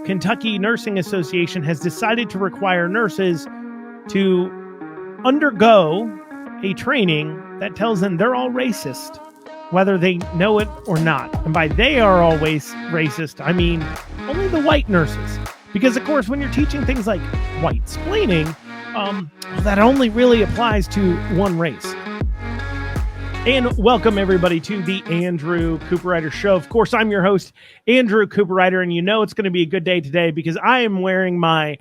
Kentucky Nursing Association has decided to require nurses to undergo a training that tells them they're all racist, whether they know it or not. And by they are always racist, I mean only the white nurses. Because, of course, when you're teaching things like whitesplaining, that only really applies to one race. And welcome, everybody, to the Andrew Cooperrider Show. Of course, I'm your host, Andrew Cooperrider, and you know it's going to be a good day today because I am wearing my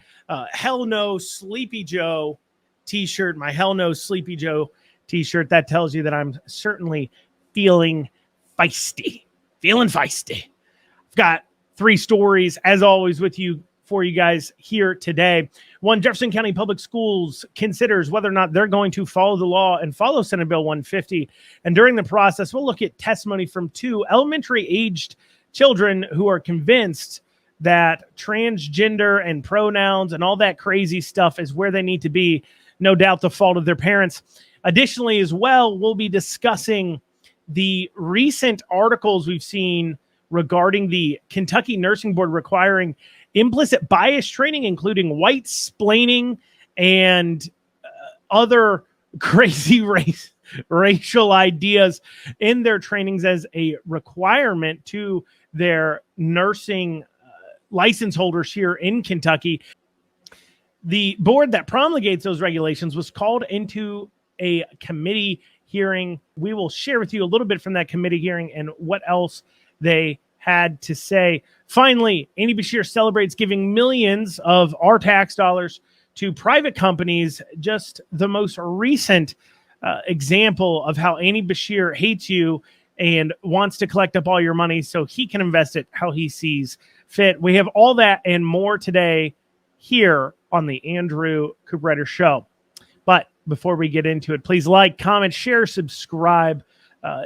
Hell No Sleepy Joe t-shirt, my Hell No Sleepy Joe t-shirt. That tells you that I'm certainly feeling feisty. I've got three stories, as always, for you guys here today. One, Jefferson County Public Schools considers whether or not they're going to follow the law and follow Senate Bill 150. And during the process, we'll look at testimony from two elementary-aged children who are convinced that transgender and pronouns and all that crazy stuff is where they need to be. No doubt the fault of their parents. Additionally, as well, we'll be discussing the recent articles we've seen regarding the Kentucky Nursing Board requiring implicit bias training, including whitesplaining and other crazy racial ideas in their trainings as a requirement to their nursing license holders here in Kentucky. The board that promulgates those regulations was called into a committee hearing. We will share with you a little bit from that committee hearing and what else they had to say. Finally, Andy Beshear celebrates giving millions of our tax dollars to private companies. Just the most recent example of how Andy Beshear hates you and wants to collect up all your money so he can invest it how he sees fit. We have all that and more today here on the Andrew Cooperrider Show. But before we get into it, please like, comment, share, subscribe,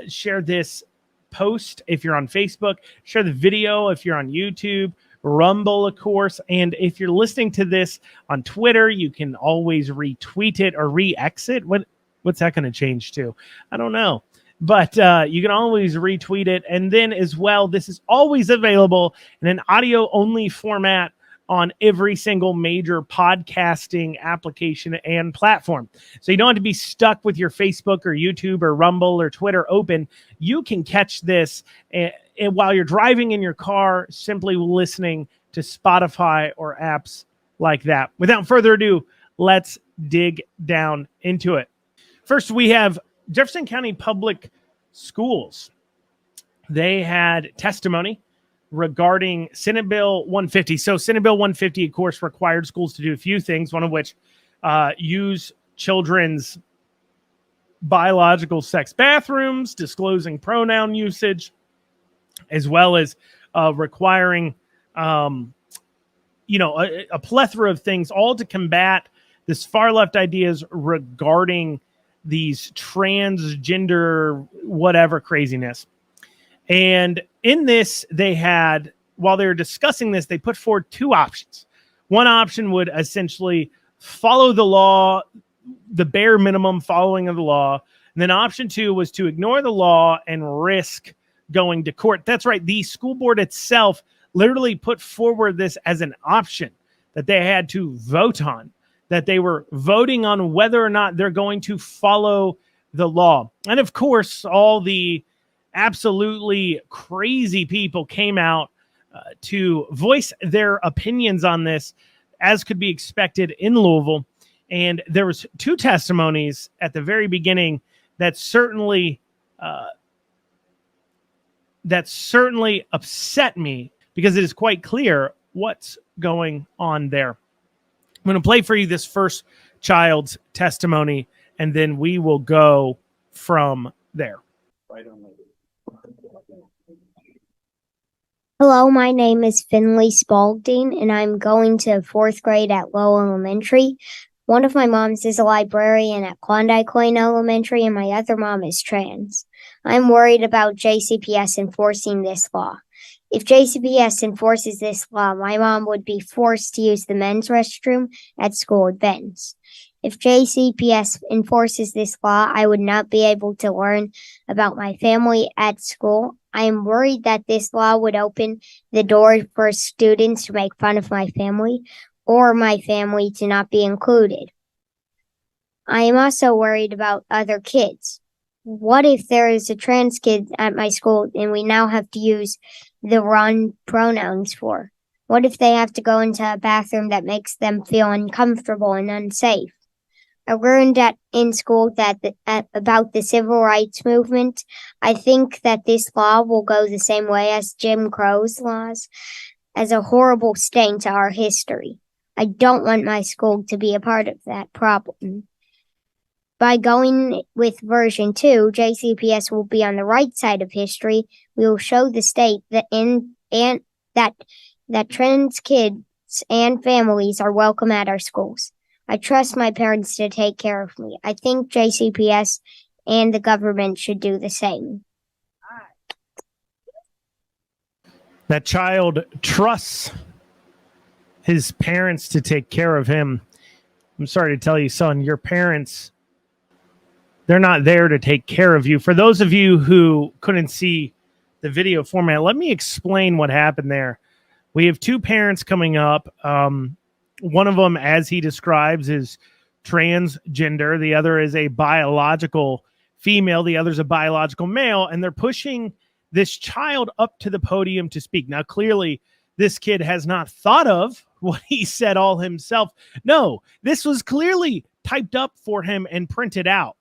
share this post if you're on Facebook, share the video if you're on YouTube, Rumble, of course, and if you're listening to this on Twitter, you can always retweet it or re-exit. What's that going to change to? I don't know. But you can always retweet it. And then as well, this is always available in an audio-only format on every single major podcasting application and platform. So you don't have to be stuck with your Facebook or YouTube or Rumble or Twitter open. You can catch this and while you're driving in your car, simply listening to Spotify or apps like that. Without further ado, let's dig down into it. First, we have Jefferson County Public Schools. They had testimony regarding Senate Bill 150. So Senate Bill 150, of course, required schools to do a few things, one of which use children's biological sex bathrooms, disclosing pronoun usage, as well as requiring, a plethora of things, all to combat this far left ideas regarding these transgender whatever craziness. And in this, while they were discussing this, they put forward two options. One option would essentially follow the law, the bare minimum following of the law. And then option two was to ignore the law and risk going to court. That's right. The school board itself literally put forward this as an option that they had to vote on, that they were voting on whether or not they're going to follow the law. And of course, all the absolutely crazy people came out to voice their opinions on this, as could be expected in Louisville. And there was two testimonies at the very beginning that certainly upset me, because it is quite clear what's going on there. I'm going to play for you this first child's testimony, and then we will go from there. Right on. Hello, my name is Finley Spalding, and I'm going to fourth grade at Low Elementary. One of my moms is a librarian at Klondike Lane Elementary, and my other mom is trans. I'm worried about JCPS enforcing this law. If JCPS enforces this law, my mom would be forced to use the men's restroom at school events. If JCPS enforces this law, I would not be able to learn about my family at school. I am worried that this law would open the door for students to make fun of my family or my family to not be included. I am also worried about other kids. What if there is a trans kid at my school and we now have to use the wrong pronouns for? What if they have to go into a bathroom that makes them feel uncomfortable and unsafe? I learned in school about the civil rights movement. I think that this law will go the same way as Jim Crow's laws, as a horrible stain to our history. I don't want my school to be a part of that problem. By going with version 2, JCPS will be on the right side of history. We will show the state that that trans kids and families are welcome at our schools. I trust my parents to take care of me. I think JCPS and the government should do the same. That child trusts his parents to take care of him. I'm sorry to tell you, son, your parents, they're not there to take care of you. For those of you who couldn't see the video format, let me explain what happened there. We have two parents coming up. One of them, as he describes, is transgender. The other is a biological female. The other is a biological male. And they're pushing this child up to the podium to speak. Now, clearly, this kid has not thought of what he said all himself. No, this was clearly typed up for him and printed out.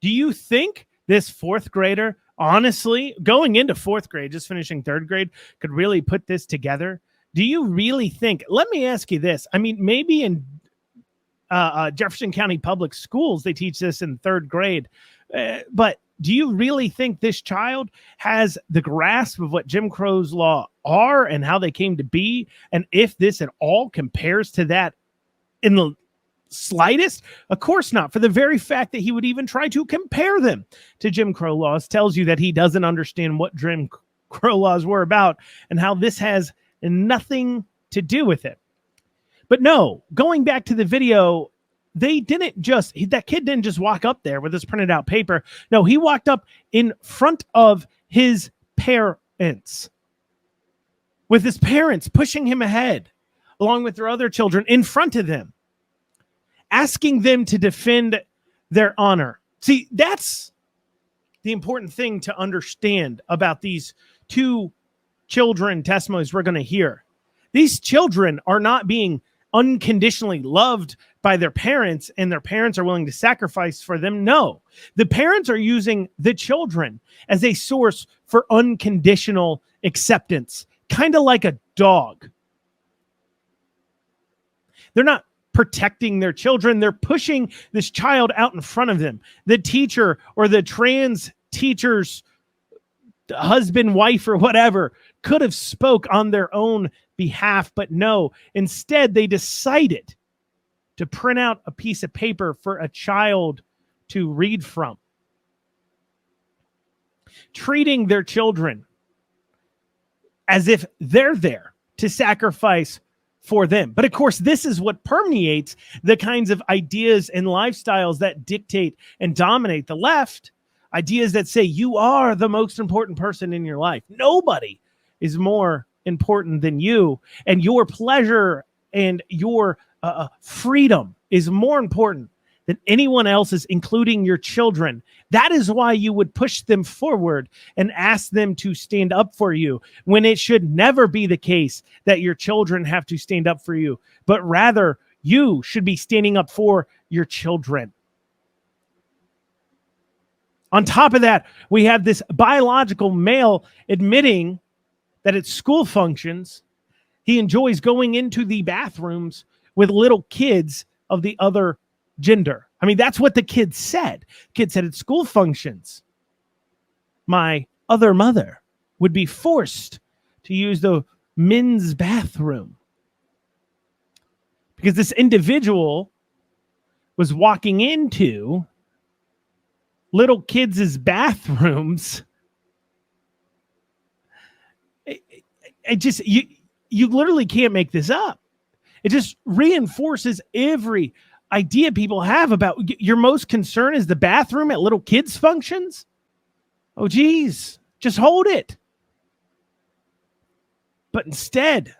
Do you think this fourth grader, honestly, going into fourth grade, just finishing third grade, could really put this together? Do you really think, let me ask you this. I mean, maybe in Jefferson County Public Schools, they teach this in third grade. But do you really think this child has the grasp of what Jim Crow's law are and how they came to be? And if this at all compares to that in the slightest? Of course not. For the very fact that he would even try to compare them to Jim Crow laws tells you that he doesn't understand what Jim Crow laws were about and how this has nothing to do with it. But no, going back to the video, they didn't just, that kid didn't just walk up there with this printed out paper. No, he walked up in front of his parents, with his parents pushing him ahead, along with their other children in front of them, asking them to defend their honor. See, that's the important thing to understand about these two children testimonies we're going to hear. These children are not being unconditionally loved by their parents and their parents are willing to sacrifice for them. No, the parents are using the children as a source for unconditional acceptance, kind of like a dog. They're not protecting their children. They're pushing this child out in front of them. The teacher or the trans teacher's husband, wife, or whatever could have spoke on their own behalf, but no. Instead, they decided to print out a piece of paper for a child to read from, treating their children as if they're there to sacrifice for them. But of course, this is what permeates the kinds of ideas and lifestyles that dictate and dominate the left. Ideas that say you are the most important person in your life. Nobody is more important than you, and your pleasure and your freedom is more important than anyone else's, including your children. That is why you would push them forward and ask them to stand up for you, when it should never be the case that your children have to stand up for you, but rather you should be standing up for your children. On top of that, we have this biological male admitting that at school functions, he enjoys going into the bathrooms with little kids of the other gender. I mean, that's what the kid said. Kid said at school functions, my other mother would be forced to use the men's bathroom because this individual was walking into little kids' bathrooms. It just, you literally can't make this up. It just reinforces every idea people have about your most concern is the bathroom at little kids' functions. Oh, geez, just hold it. But instead,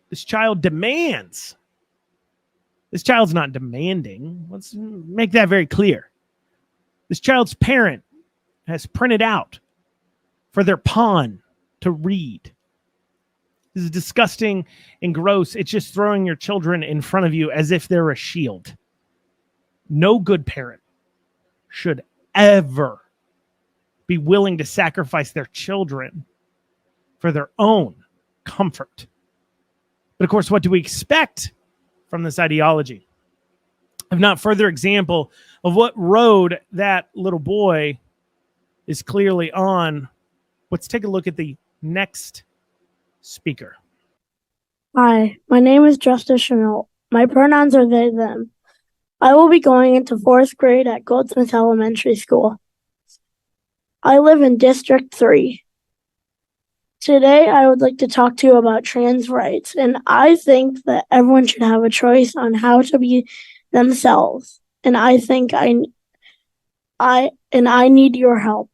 this child demands. This child's not demanding. Let's make that very clear. This child's parent has printed out for their pawn to read. This is disgusting and gross. It's just throwing your children in front of you as if they're a shield. No good parent should ever be willing to sacrifice their children for their own comfort. But of course, what do we expect from this ideology? If not further example of what road that little boy is clearly on, let's take a look at the next speaker. Hi, my name is Justice Chenault. My pronouns are they, them. I will be going into 4th grade at Goldsmith Elementary School. I live in District 3. Today, I would like to talk to you about trans rights, and I think that everyone should have a choice on how to be themselves. And I think I need your help.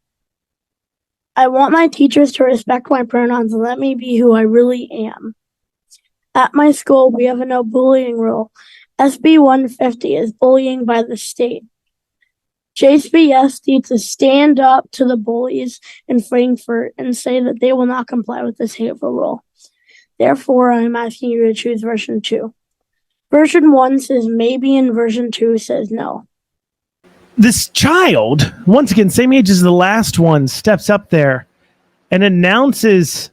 I want my teachers to respect my pronouns and let me be who I really am. At my school, we have a no bullying rule. SB 150 is bullying by the state. JCPS needs to stand up to the bullies in Frankfurt and say that they will not comply with this hateful rule. Therefore, I'm asking you to choose version 2. Version 1 says maybe, and version 2 says no. This child, once again, same age as the last one, steps up there and announces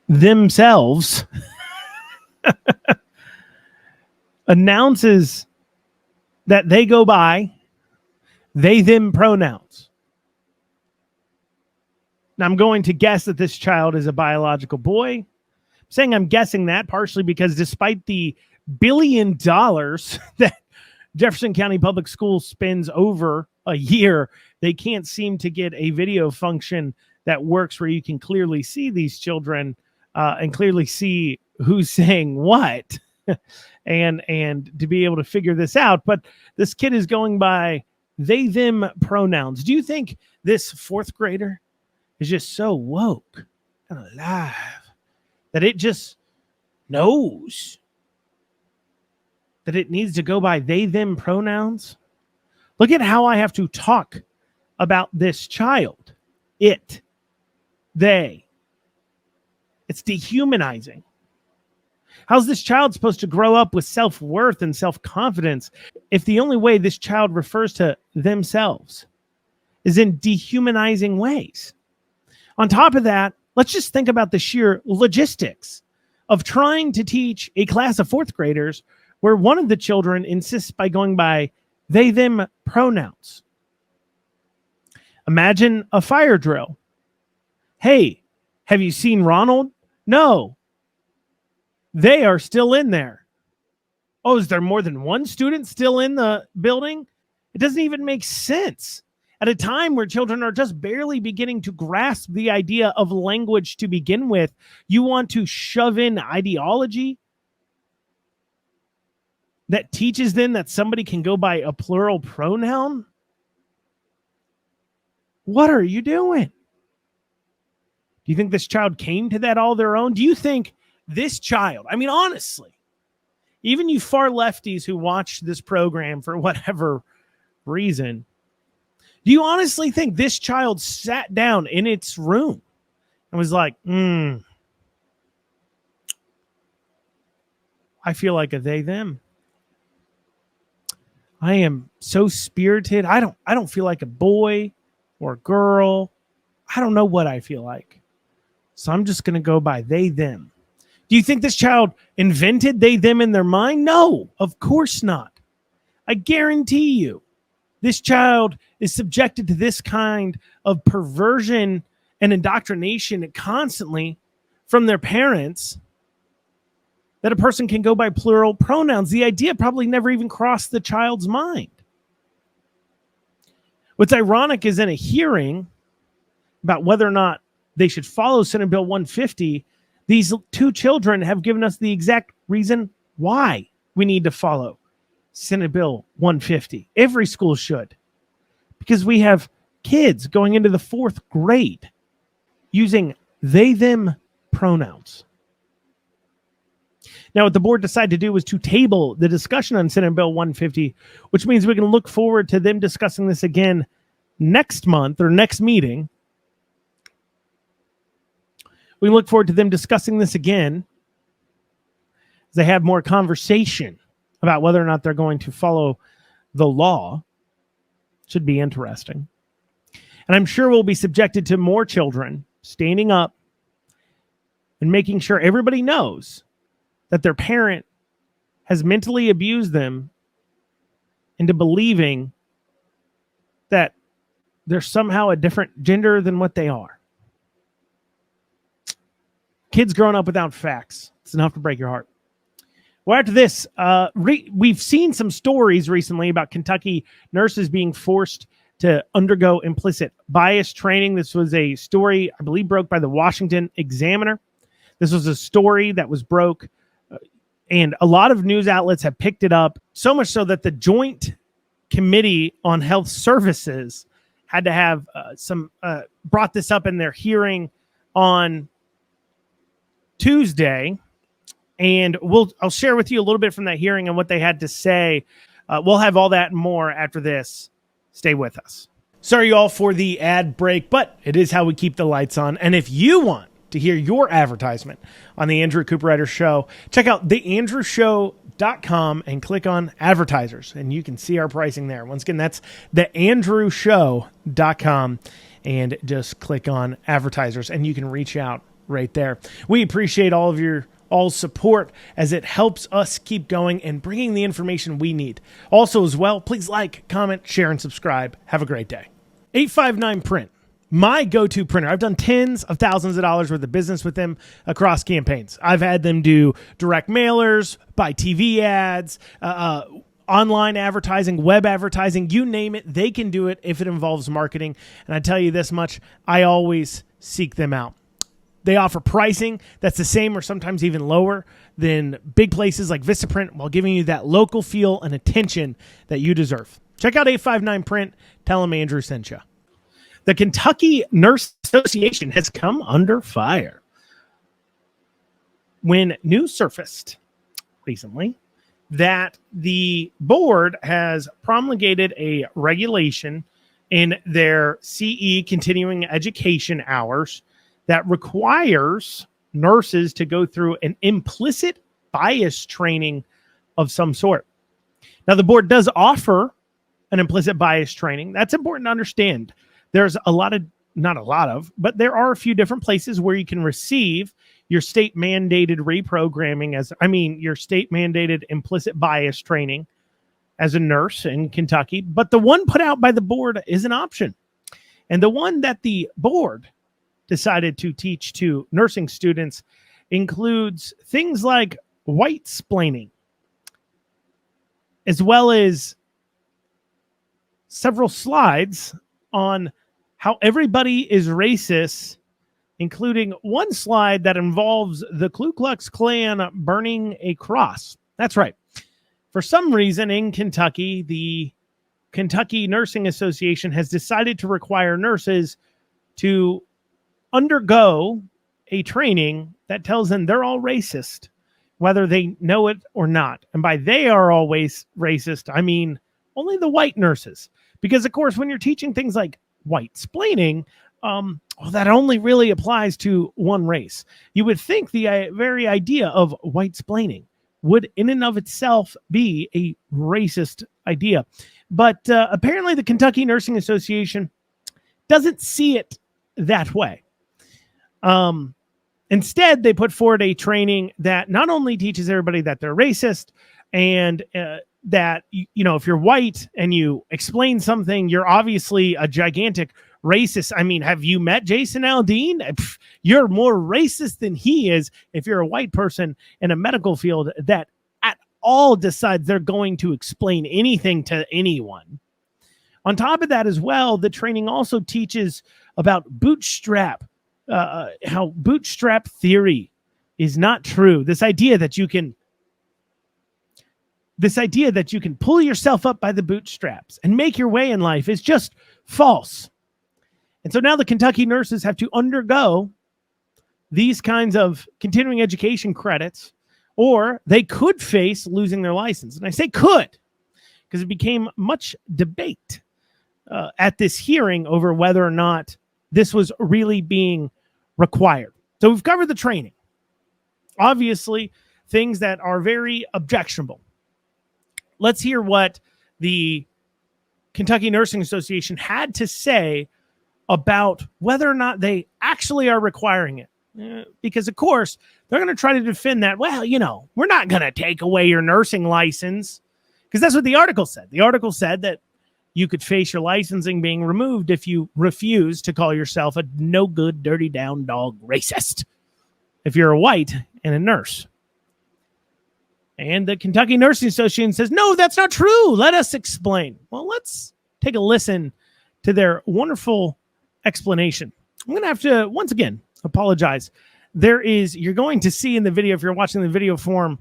themselves, announces that they go by they, them pronouns. Now, I'm going to guess that this child is a biological boy. I'm saying I'm guessing that partially because despite the $1 billion that Jefferson County Public Schools spends over a year, they can't seem to get a video function that works where you can clearly see these children and clearly see who's saying what and to be able to figure this out. But this kid is going by they, them pronouns. Do you think this 4th grader is just so woke and alive that it just knows that it needs to go by they, them pronouns? Look at how I have to talk about this child. It, they. It's dehumanizing. How's this child supposed to grow up with self-worth and self-confidence if the only way this child refers to themselves is in dehumanizing ways? On top of that, let's just think about the sheer logistics of trying to teach a class of 4th graders where one of the children insists by going by they, them pronouns. Imagine a fire drill. Hey, have you seen Ronald? No. They are still in there. Oh, is there more than one student still in the building? It doesn't even make sense. At a time where children are just barely beginning to grasp the idea of language to begin with, you want to shove in ideology that teaches them that somebody can go by a plural pronoun? What are you doing? Do you think this child came to that all their own? Do you think this child, I mean, honestly, even you far lefties who watch this program for whatever reason, do you honestly think this child sat down in its room and was like, I feel like a they, them. I am so spirited. I don't feel like a boy or a girl. I don't know what I feel like. So I'm just going to go by they, them. Do you think this child invented they, them in their mind? No, of course not. I guarantee you, this child is subjected to this kind of perversion and indoctrination constantly from their parents that a person can go by plural pronouns. The idea probably never even crossed the child's mind. What's ironic is in a hearing about whether or not they should follow Senate Bill 150, these two children have given us the exact reason why we need to follow Senate Bill 150. Every school should. Because we have kids going into the 4th grade using they, them pronouns. Now, what the board decided to do was to table the discussion on Senate Bill 150, which means we can look forward to them discussing this again next month or next meeting. We look forward to them discussing this again as they have more conversation about whether or not they're going to follow the law. Should be interesting. And I'm sure we'll be subjected to more children standing up and making sure everybody knows that their parent has mentally abused them into believing that they're somehow a different gender than what they are. Kids growing up without facts. It's enough to break your heart. Well, after this, we've seen some stories recently about Kentucky nurses being forced to undergo implicit bias training. This was a story, I believe, broke by the Washington Examiner. This was a story that was broke, and a lot of news outlets have picked it up, so much so that the Joint Committee on Health Services had to have brought this up in their hearing on Tuesday. And I'll share with you a little bit from that hearing and what they had to say. We'll have all that and more after this. Stay with us. Sorry, y'all, for the ad break, but it is how we keep the lights on. And if you want to hear your advertisement on the Andrew Cooperrider Show, check out theandrewshow.com and click on advertisers, and you can see our pricing there. Once again, that's theandrewshow.com, and just click on advertisers, and you can reach out right there. We appreciate all of your support as it helps us keep going and bringing the information we need. Also as well, please like, comment, share, and subscribe. Have a great day. 859 Print, my go-to printer. I've done tens of thousands of dollars worth of business with them across campaigns. I've had them do direct mailers, buy TV ads, online advertising, web advertising, you name it, they can do it if it involves marketing. And I tell you this much, I always seek them out. They offer pricing that's the same or sometimes even lower than big places like Vistaprint while giving you that local feel and attention that you deserve. Check out 859 Print. Tell them Andrew sent you. The Kentucky Nurse Association has come under fire when news surfaced recently that the board has promulgated a regulation in their CE continuing education hours that requires nurses to go through an implicit bias training of some sort. Now, the board does offer an implicit bias training. That's important to understand. There's not a lot of, but there are a few different places where you can receive your state mandated reprogramming your state mandated implicit bias training as a nurse in Kentucky. But the one put out by the board is an option. And the one that the board decided to teach to nursing students includes things like whitesplaining, as well as several slides on how everybody is racist, including one slide that involves the Ku Klux Klan burning a cross. That's right. For some reason in Kentucky, the Kentucky Nursing Association has decided to require nurses to undergo a training that tells them they're all racist, whether they know it or not. And by they are always racist, I mean only the white nurses. Because, of course, when you're teaching things like whitesplaining, that only really applies to one race. You would think the very idea of whitesplaining would in and of itself be a racist idea. But apparently the Kentucky Nursing Association doesn't see it that way. Instead, they put forward a training that not only teaches everybody that they're racist and that, if you're white and you explain something, you're obviously a gigantic racist. I mean, have you met Jason Aldean? You're more racist than he is if you're a white person in a medical field that at all decides they're going to explain anything to anyone. On top of that as well, the training also teaches about how bootstrap theory is not true. This idea that you can pull yourself up by the bootstraps and make your way in life is just false. And so now the Kentucky nurses have to undergo these kinds of continuing education credits, or they could face losing their license. And I say could because it became much debate at this hearing over whether or not this was really being required. So we've covered the training. Obviously, things that are very objectionable. Let's hear what the Kentucky Nursing Association had to say about whether or not they actually are requiring it. Because, of course, they're going to try to defend that. Well, we're not going to take away your nursing license, because that's what the article said. The article said that you could face your licensing being removed if you refuse to call yourself a no good, dirty down dog racist if you're a white and a nurse. And the Kentucky Nursing Association says, no, that's not true. Let us explain. Well, let's take a listen to their wonderful explanation. I'm going to have to, once again, apologize. You're going to see in the video, if you're watching the video form,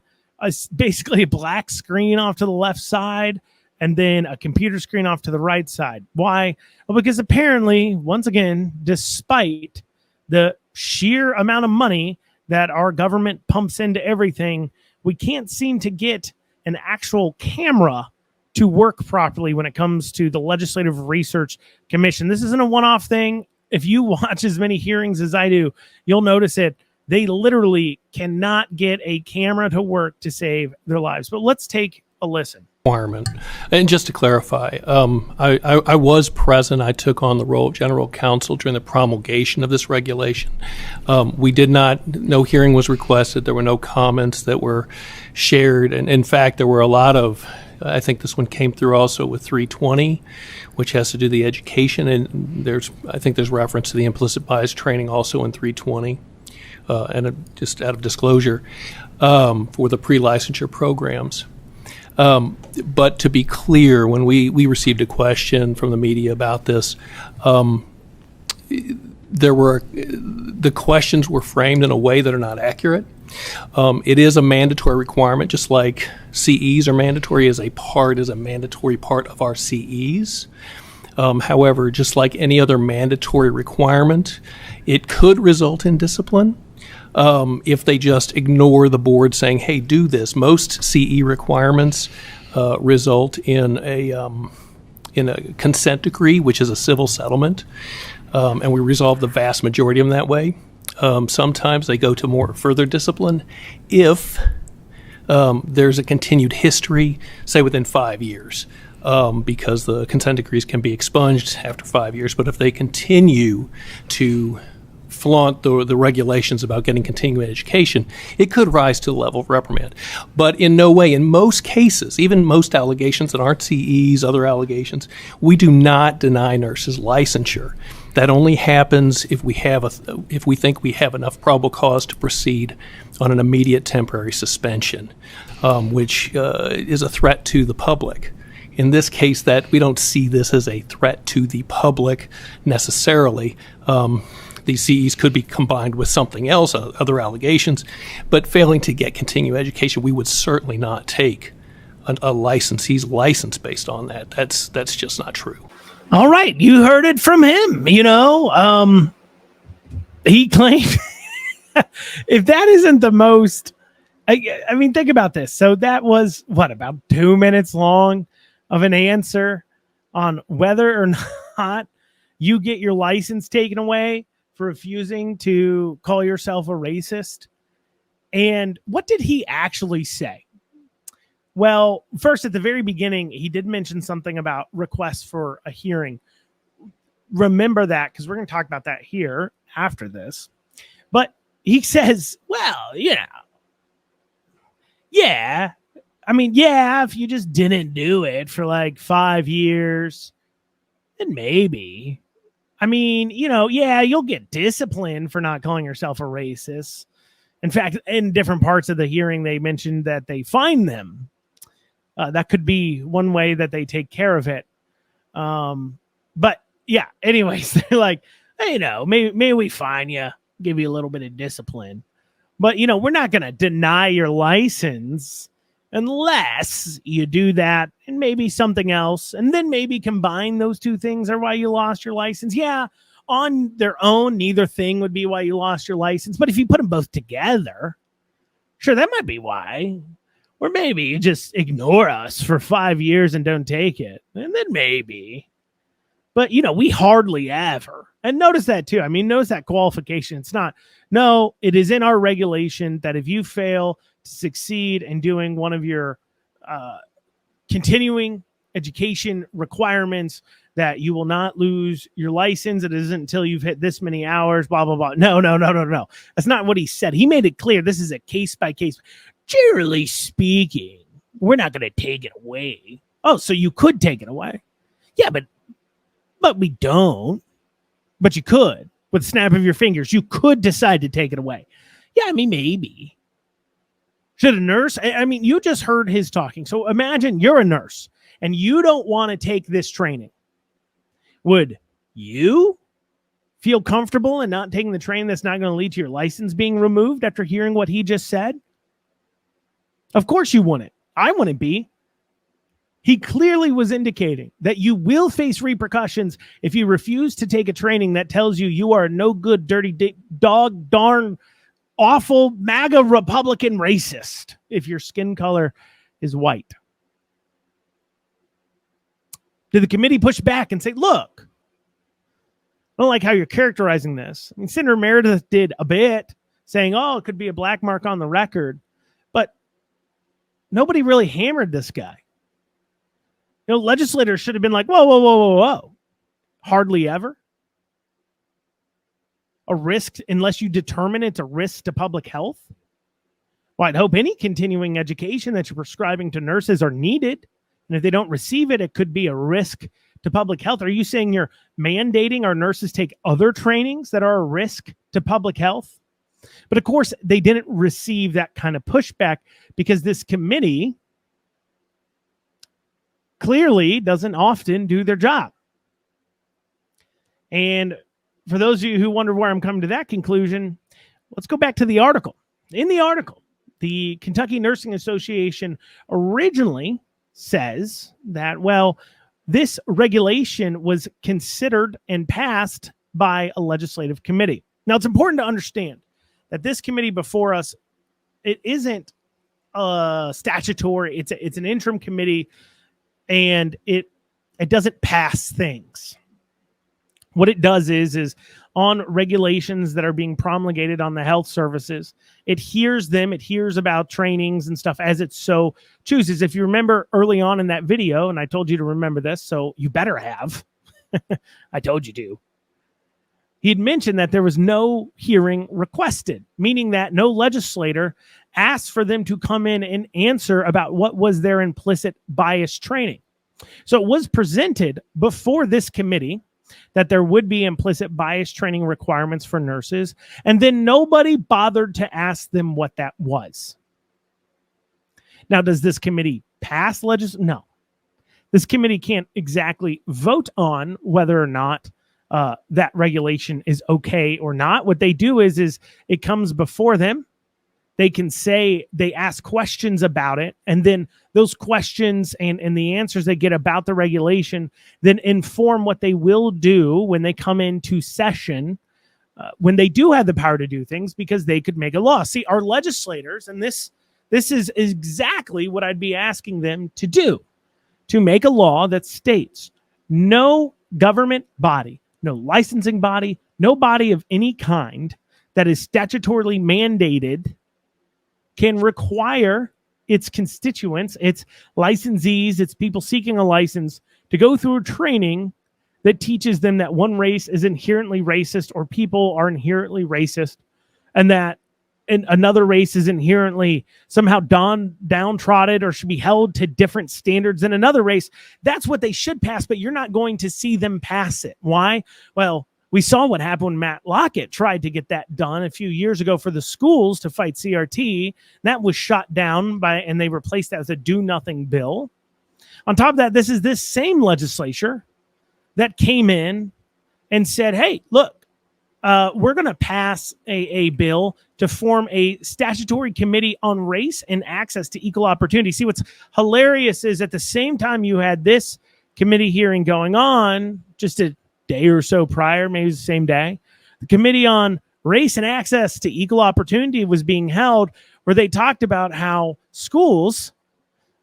basically a black screen off to the left side and then a computer screen off to the right side. Why? Well, because apparently, once again, despite the sheer amount of money that our government pumps into everything, we can't seem to get an actual camera to work properly when it comes to the Legislative Research Commission. This isn't a one-off thing. If you watch as many hearings as I do, you'll notice it. They literally cannot get a camera to work to save their lives. But let's take a listen. Requirement. And just to clarify, I was present. I took on the role of general counsel during the promulgation of this regulation. No hearing was requested. There were no comments that were shared. And in fact, there were a lot of, I think this one came through also with 320, which has to do the education. And I think there's reference to the implicit bias training also in 320. Just out of disclosure, for the pre-licensure programs. But to be clear, when we received a question from the media about this, the questions were framed in a way that are not accurate. It is a mandatory requirement, just like CEs are mandatory is a mandatory part of our CEs. However, just like any other mandatory requirement, it could result in discipline. If they just ignore the board saying, hey, do this. Most CE requirements result in a consent decree, which is a civil settlement, and we resolve the vast majority of them that way. Sometimes they go to more further discipline if there's a continued history, say within 5 years, because the consent decrees can be expunged after 5 years. But if they continue to flaunt the regulations about getting continuing education, it could rise to the level of reprimand. But in no way, in most cases, even most allegations that aren't CEs, other allegations, we do not deny nurses licensure. That only happens if we think we have enough probable cause to proceed on an immediate temporary suspension, which is a threat to the public. In this case, that we don't see this as a threat to the public necessarily. These CEs could be combined with something else, other allegations, but failing to get continuing education, we would certainly not take a licensee's license based on that. That's just not true. All right, you heard it from him. He claimed if that isn't the most, I mean, think about this. So that was about 2 minutes long of an answer on whether or not you get your license taken away for refusing to call yourself a racist. And what did he actually say? Well, first, at the very beginning, he did mention something about requests for a hearing. Remember that, because we're going to talk about that here after this. But he says, well, if you just didn't do it for like 5 years, then maybe. You'll get disciplined for not calling yourself a racist. In fact, in different parts of the hearing, they mentioned that they fine them. That could be one way that they take care of it. But yeah, anyways, they're like, hey, maybe we fine you, give you a little bit of discipline. But, we're not going to deny your license unless you do that and maybe something else, and then maybe combine those two things are why you lost your license. Yeah, on their own, neither thing would be why you lost your license. But if you put them both together, sure, that might be why. Or maybe you just ignore us for 5 years and don't take it. And then maybe. But, we hardly ever. And notice that too. I mean, notice that qualification. It's not, no, it is in our regulation that if you fail to succeed in doing one of your continuing education requirements, that you will not lose your license. It isn't until you've hit this many hours, blah, blah, blah. No. That's not what he said. He made it clear this is a case by case. Generally speaking, we're not going to take it away. Oh, so you could take it away. Yeah, but we don't. But you could. With a snap of your fingers, you could decide to take it away. Yeah, I mean, maybe. Should a nurse? I mean, you just heard his talking. So imagine you're a nurse and you don't want to take this training. Would you feel comfortable in not taking the training that's not going to lead to your license being removed after hearing what he just said? Of course you wouldn't. I wouldn't be. He clearly was indicating that you will face repercussions if you refuse to take a training that tells you you are a no good, dirty dog, darn, awful, MAGA Republican racist if your skin color is white. Did the committee push back and say, look, I don't like how you're characterizing this? I mean, Senator Meredith did a bit, saying, oh, it could be a black mark on the record. But nobody really hammered this guy. Legislators should have been like, whoa. Hardly ever. A risk, unless you determine it's a risk to public health. Well, I'd hope any continuing education that you're prescribing to nurses are needed. And if they don't receive it, it could be a risk to public health. Are you saying you're mandating our nurses take other trainings that are a risk to public health? But of course, they didn't receive that kind of pushback because this committee clearly doesn't often do their job. And for those of you who wonder where I'm coming to that conclusion, let's go back to the article. In the article, the Kentucky Nursing Association originally says that, well, this regulation was considered and passed by a legislative committee. Now, it's important to understand that this committee before us, it isn't statutory. It's an interim committee, and it doesn't pass things. What it does is on regulations that are being promulgated on the health services, it hears them, it hears about trainings and stuff as it so chooses. If you remember early on in that video, and I told you to remember this, so you better have. I told you to. He'd mentioned that there was no hearing requested, meaning that no legislator asked for them to come in and answer about what was their implicit bias training. So it was presented before this committee that there would be implicit bias training requirements for nurses, and then nobody bothered to ask them what that was. Now, does this committee pass legislation? No. This committee can't exactly vote on whether or not that regulation is okay or not. What they do is it comes before them. They can say, they ask questions about it, and then those questions and the answers they get about the regulation then inform what they will do when they come into session, when they do have the power to do things, because they could make a law. See, our legislators, and this is exactly what I'd be asking them to do, to make a law that states no government body, no licensing body, no body of any kind that is statutorily mandated can require its constituents, its licensees, its people seeking a license to go through a training that teaches them that one race is inherently racist or people are inherently racist, and that another race is inherently somehow downtrodden or should be held to different standards than another race. That's what they should pass, but you're not going to see them pass it. Why? Well, we saw what happened when Matt Lockett tried to get that done a few years ago for the schools to fight CRT. That was shot down and they replaced that with a do-nothing bill. On top of that, this is this same legislature that came in and said, hey, look, we're going to pass a bill to form a statutory committee on race and access to equal opportunity. See, what's hilarious is at the same time you had this committee hearing going on, just to day or so prior, maybe the same day, the Committee on Race and Access to Equal Opportunity was being held, where they talked about how schools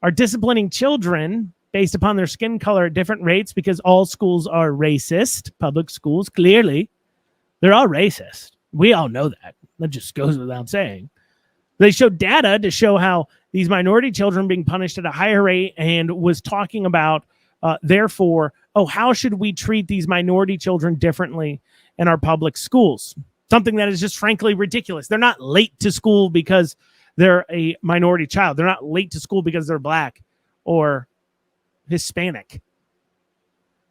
are disciplining children based upon their skin color at different rates because all schools are racist. Public schools, clearly, they're all racist. We all know that. That just goes without saying. They showed data to show how these minority children being punished at a higher rate, and was talking about, therefore, how should we treat these minority children differently in our public schools? Something that is just frankly ridiculous. They're not late to school because they're a minority child. They're not late to school because they're black or Hispanic.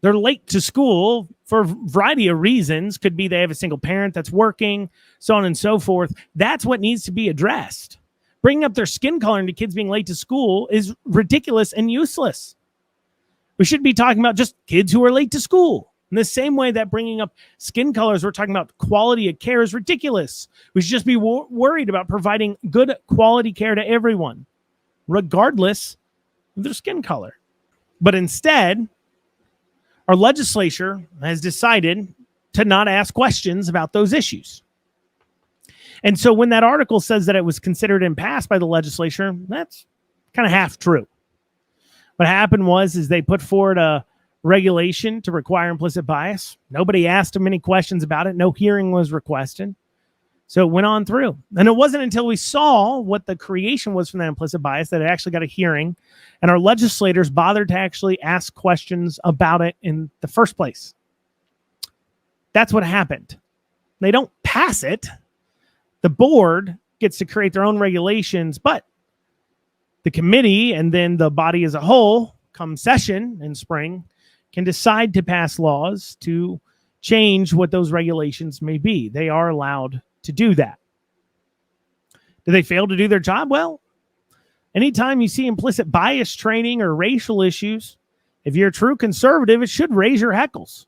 They're late to school for a variety of reasons. Could be they have a single parent that's working, so on and so forth. That's what needs to be addressed. Bringing up their skin color into kids being late to school is ridiculous and useless. We should be talking about just kids who are late to school. In the same way that bringing up skin colors, we're talking about quality of care, is ridiculous. We should just be worried about providing good quality care to everyone, regardless of their skin color. But instead, our legislature has decided to not ask questions about those issues. And so when that article says that it was considered and passed by the legislature, that's kind of half true. What happened was they put forward a regulation to require implicit bias. Nobody asked them any questions about it. No hearing was requested. So it went on through. And it wasn't until we saw what the creation was from that implicit bias that it actually got a hearing, and our legislators bothered to actually ask questions about it in the first place. That's what happened. They don't pass it. The board gets to create their own regulations, but the committee and then the body as a whole, come session in spring, can decide to pass laws to change what those regulations may be. They are allowed to do that. Do they fail to do their job? Well, anytime you see implicit bias training or racial issues, if you're a true conservative, it should raise your heckles.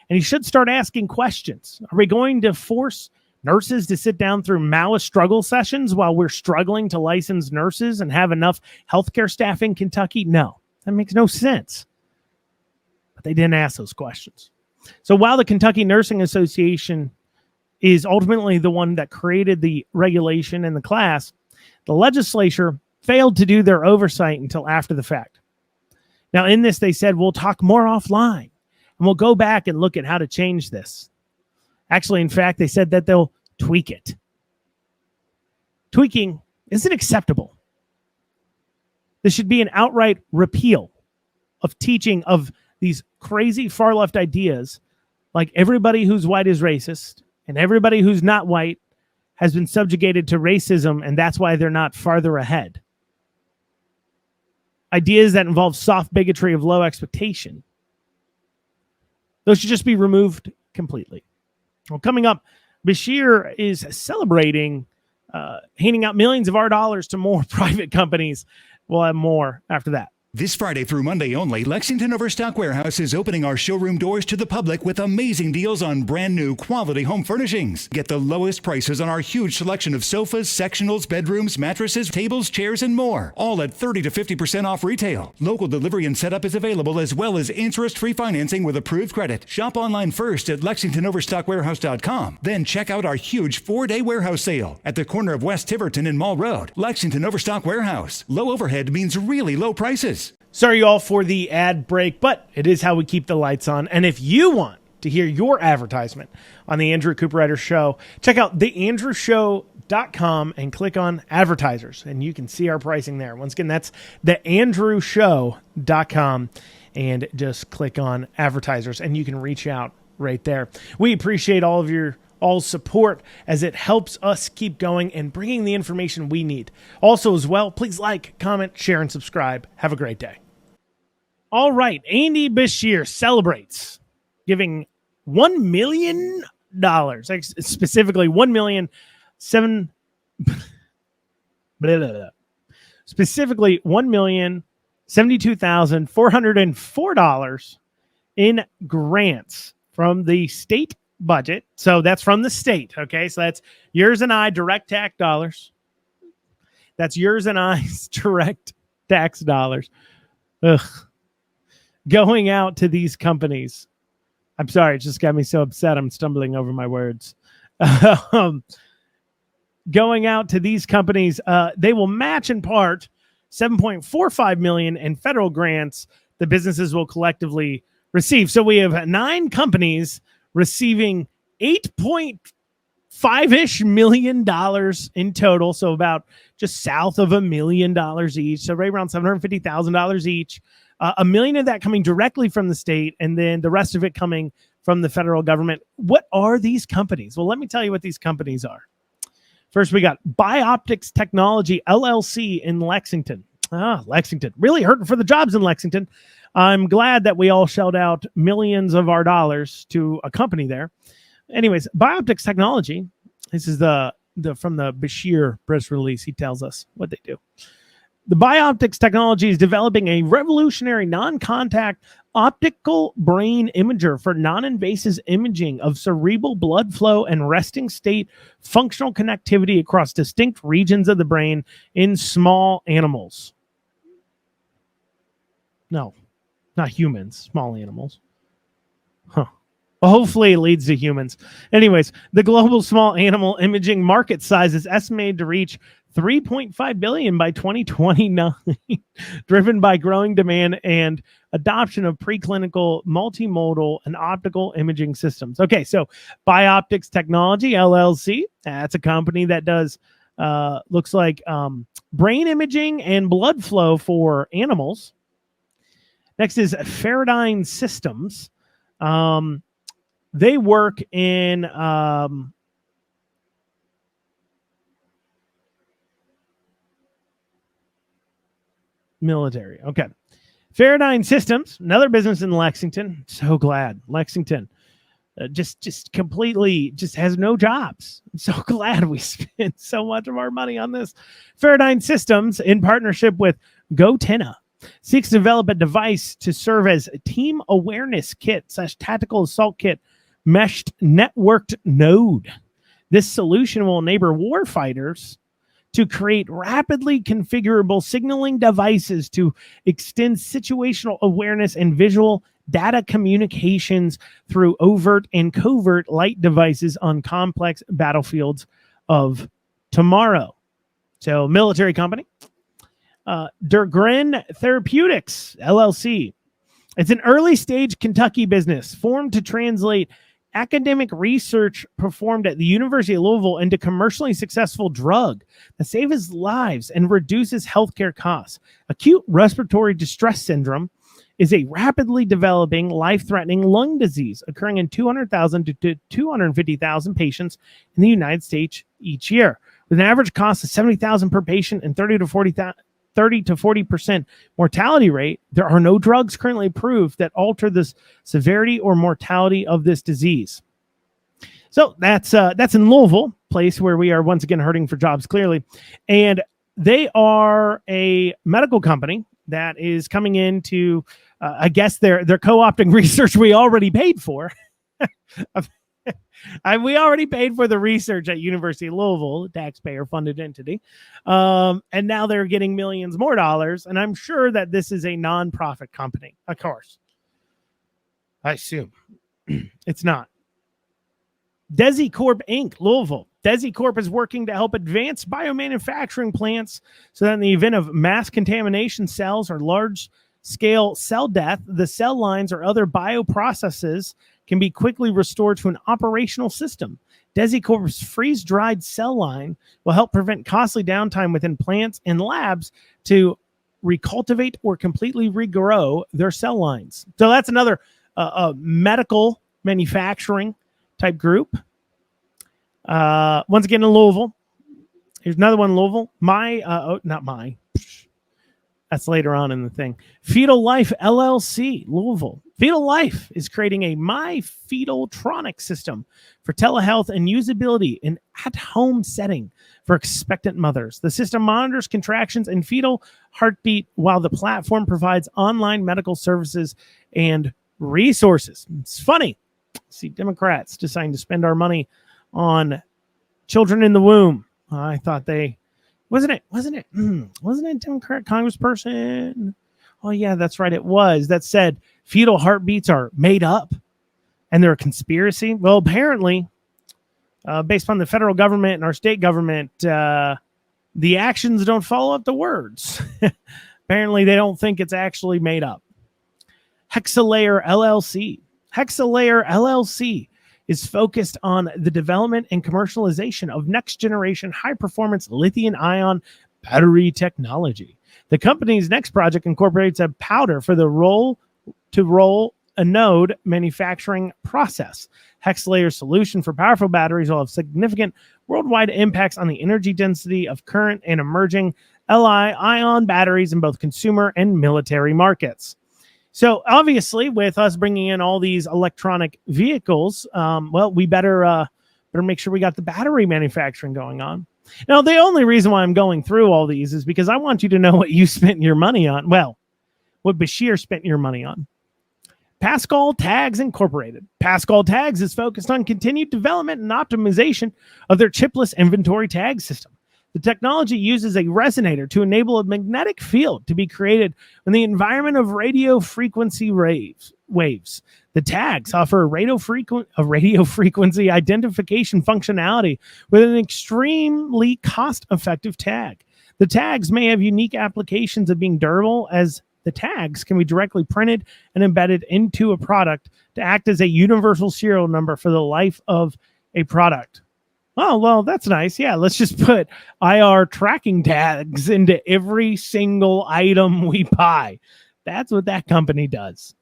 And you should start asking questions. Are we going to force nurses to sit down through Maoist struggle sessions while we're struggling to license nurses and have enough healthcare staff in Kentucky? No, that makes no sense. But they didn't ask those questions. So while the Kentucky Nursing Association is ultimately the one that created the regulation and the class, the legislature failed to do their oversight until after the fact. Now, in this, they said, we'll talk more offline, and we'll go back and look at how to change this. Actually, in fact, they said that they'll tweak it. Tweaking isn't acceptable. This should be an outright repeal of teaching of these crazy far-left ideas, like everybody who's white is racist, and everybody who's not white has been subjugated to racism, and that's why they're not farther ahead. Ideas that involve soft bigotry of low expectation, those should just be removed completely. Well, coming up, Beshear is celebrating handing out millions of our dollars to more private companies. We'll have more after that. This Friday through Monday only, Lexington Overstock Warehouse is opening our showroom doors to the public with amazing deals on brand new quality home furnishings. Get the lowest prices on our huge selection of sofas, sectionals, bedrooms, mattresses, tables, chairs, and more. All at 30 to 50% off retail. Local delivery and setup is available, as well as interest-free financing with approved credit. Shop online first at LexingtonOverstockWarehouse.com. Then check out our huge 4-day warehouse sale at the corner of West Tiverton and Mall Road. Lexington Overstock Warehouse. Low overhead means really low prices. Sorry, all, for the ad break, but it is how we keep the lights on. And if you want to hear your advertisement on the Andrew Cooperrider Show, check out theandrewshow.com and click on advertisers, and you can see our pricing there. Once again, that's theandrewshow.com, and just click on advertisers, and you can reach out right there. We appreciate all of your support, as it helps us keep going and bringing the information we need. Also, as well, please like, comment, share, and subscribe. Have a great day. All right, Andy Beshear celebrates giving $1 million, specifically specifically $1,072,404 in grants from the state budget. So that's from the state. Okay, so that's yours and I direct tax dollars. That's yours and I's direct tax dollars. Going out to these companies I'm sorry. It just got me so upset. I'm stumbling over my words. Going out to these companies, they will match in part $7.45 million in federal grants the businesses will collectively receive. So we have 9 companies receiving $8.5-ish million in total. So about just south of $1 million each. So right around $750,000 each. $1 million of that coming directly from the state, and then the rest of it coming from the federal government. What are these companies? Well, let me tell you what these companies are. First, we got Bioptics Technology, LLC in Lexington. Lexington. Really hurting for the jobs in Lexington. I'm glad that we all shelled out millions of our dollars to a company there. Anyways, Bioptics Technology. This is the from the Beshear press release. He tells us what they do. The Bioptics Technology is developing a revolutionary non-contact optical brain imager for non-invasive imaging of cerebral blood flow and resting state functional connectivity across distinct regions of the brain in small animals. No, not humans, small animals. Huh. Well, hopefully it leads to humans. Anyways, the global small animal imaging market size is estimated to reach $3.5 billion by 2029, driven by growing demand and adoption of preclinical, multimodal, and optical imaging systems. Okay, so Bioptics Technology, LLC, that's a company that does, looks like brain imaging and blood flow for animals. Next is Faraday Systems. They work in military. Okay. Faraday Systems, another business in Lexington. So glad Lexington just completely just has no jobs. I'm so glad we spent so much of our money on this. Faraday Systems, in partnership with Gotenna, seeks to develop a device to serve as a team awareness kit / tactical assault kit meshed networked node. This solution will enable warfighters to create rapidly configurable signaling devices to extend situational awareness and visual data communications through overt and covert light devices on complex battlefields of tomorrow. So, military company. Dergren Therapeutics, LLC. It's an early stage Kentucky business formed to translate academic research performed at the University of Louisville into commercially successful drug that saves lives and reduces healthcare costs. Acute respiratory distress syndrome is a rapidly developing, life-threatening lung disease occurring in 200,000 to 250,000 patients in the United States each year, with an average cost of $70,000 per patient and 30 to 40% mortality rate. There are no drugs currently approved that alter the severity or mortality of this disease. So that's in Louisville, place where we are once again hurting for jobs, clearly. And they are a medical company that is coming in to, I guess they're co-opting research we already paid for. We already paid for the research at University of Louisville, a taxpayer-funded entity, and now they're getting millions more dollars, and I'm sure that this is a non-profit company, of course. I assume. It's not. DesiCorp Inc., Louisville. DesiCorp is working to help advance biomanufacturing plants so that in the event of mass contamination cells or large-scale cell death, the cell lines or other bioprocesses can be quickly restored to an operational system. DesiCorp's freeze-dried cell line will help prevent costly downtime within plants and labs to recultivate or completely regrow their cell lines. So that's another medical manufacturing type group. Once again in Louisville. Here's another one in Louisville. That's later on in the thing. Fetal Life LLC, Louisville. Fetal Life is creating a MyFetaltronic system for telehealth and usability in at-home setting for expectant mothers. The system monitors contractions and fetal heartbeat while the platform provides online medical services and resources. It's funny. See, Democrats deciding to spend our money on children in the womb. I thought they... Wasn't it Democrat congressperson? Oh, yeah, that's right. It was. That said fetal heartbeats are made up and they're a conspiracy. Well, apparently, based on the federal government and our state government, the actions don't follow up the words. Apparently, they don't think it's actually made up. Hexalayer LLC. Hexalayer LLC is focused on the development and commercialization of next-generation high-performance lithium-ion battery technology. The company's next project incorporates a powder for the roll anode manufacturing process. Hexalayer's solution for powerful batteries will have significant worldwide impacts on the energy density of current and emerging Li-ion batteries in both consumer and military markets. So obviously, with us bringing in all these electronic vehicles, we better make sure we got the battery manufacturing going on. Now, the only reason why I'm going through all these is because I want you to know what you spent your money on. Well, what Beshear spent your money on. Pascal Tags Incorporated. Pascal Tags is focused on continued development and optimization of their chipless inventory tag system. The technology uses a resonator to enable a magnetic field to be created in the environment of radio frequency waves. The tags offer a radio frequency identification functionality with an extremely cost-effective tag. The tags may have unique applications of being durable, as the tags can be directly printed and embedded into a product to act as a universal serial number for the life of a product. Oh, well, that's nice. Yeah, let's just put IR tracking tags into every single item we buy. That's what that company does.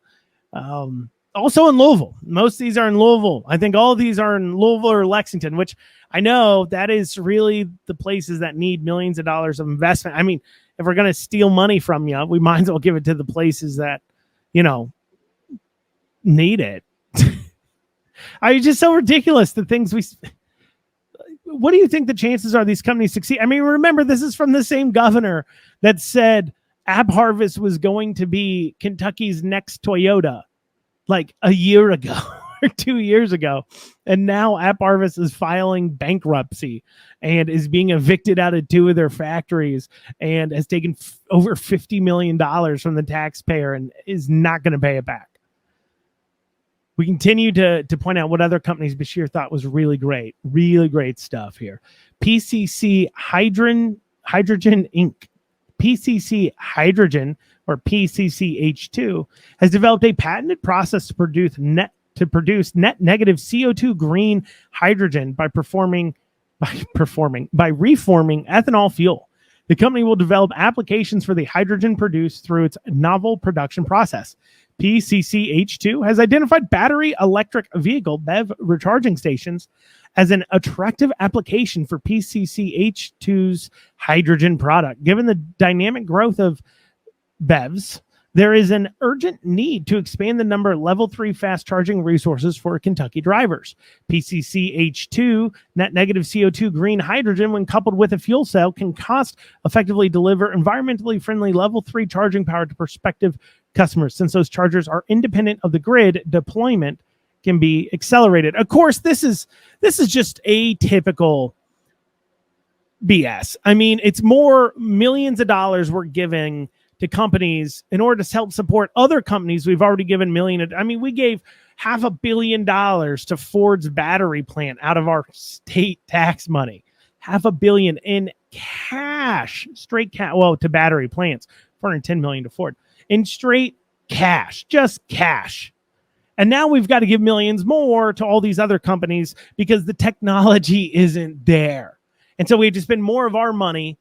Also in Louisville. Most of these are in Louisville. I think all of these are in Louisville or Lexington, which I know that is really the places that need millions of dollars of investment. I mean, if we're going to steal money from you, we might as well give it to the places that, need it. It's just so ridiculous, the things we... What do you think the chances are these companies succeed? I mean, remember, this is from the same governor that said App Harvest was going to be Kentucky's next Toyota like a year ago or 2 years ago. And now App Harvest is filing bankruptcy and is being evicted out of 2 of their factories and has taken over $50 million from the taxpayer and is not going to pay it back. We continue to point out what other companies Beshear thought was really great stuff here. PCC Hydrogen Inc. PCC Hydrogen, or PCCH2, has developed a patented process to produce net negative CO2 green hydrogen by reforming ethanol fuel. The company will develop applications for the hydrogen produced through its novel production process. PCCH2 has identified battery electric vehicle BEV recharging stations as an attractive application for PCCH2's hydrogen product. Given the dynamic growth of BEVs, there is an urgent need to expand the number of level 3 fast charging resources for Kentucky drivers. PCCH2 net negative CO2 green hydrogen, when coupled with a fuel cell, can cost effectively deliver environmentally friendly level 3 charging power to prospective customers. Since those chargers are independent of the grid, deployment can be accelerated. Of course, this is just atypical BS. I mean, it's more millions of dollars we're giving to companies in order to help support other companies we've already given we gave $500 million to Ford's battery plant out of our state tax money. $500 million in cash, straight cash. Well, to battery plants, $410 million to Ford in straight cash, just cash. And now we've got to give millions more to all these other companies because the technology isn't there. And so we have to spend more of our money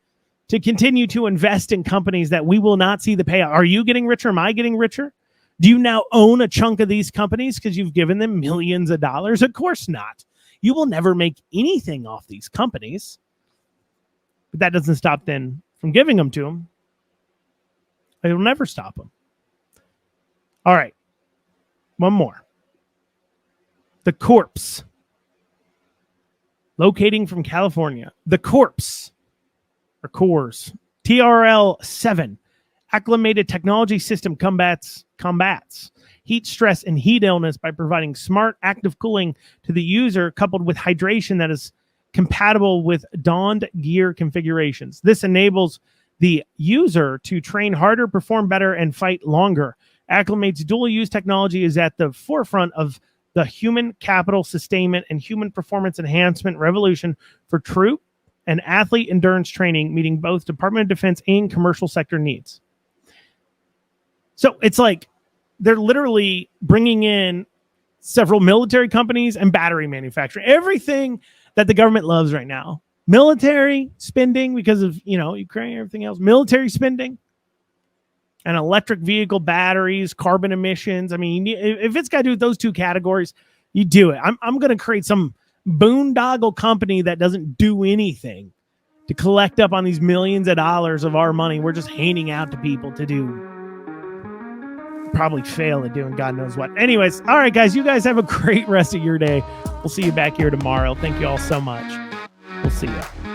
to continue to invest in companies that we will not see the payout. Are you getting richer? Am I getting richer? Do you now own a chunk of these companies because you've given them millions of dollars? Of course not. You will never make anything off these companies. But that doesn't stop them from giving them to them. It'll never stop them. All right. One more. The Corpse. Locating from California. The Corpse. Or CORS. TRL-7. Acclimated technology system combats heat stress and heat illness by providing smart active cooling to the user, coupled with hydration that is compatible with donned gear configurations. This enables the user to train harder, perform better, and fight longer. Acclimate's dual-use technology is at the forefront of the human capital sustainment and human performance enhancement revolution for troop and athlete endurance training, meeting both Department of Defense and commercial sector needs. So it's like they're literally bringing in several military companies and battery manufacturing, everything that the government loves right now. Military spending because of, Ukraine, everything else, military spending and electric vehicle batteries, carbon emissions. I mean, if it's got to do with those two categories, you do it. I'm going to create some boondoggle company that doesn't do anything to collect up on these millions of dollars of our money we're just handing out to people to do. Probably fail at doing God knows what. Anyways, all right, guys, you guys have a great rest of your day. We'll see you back here tomorrow. Thank you all so much. We'll see you.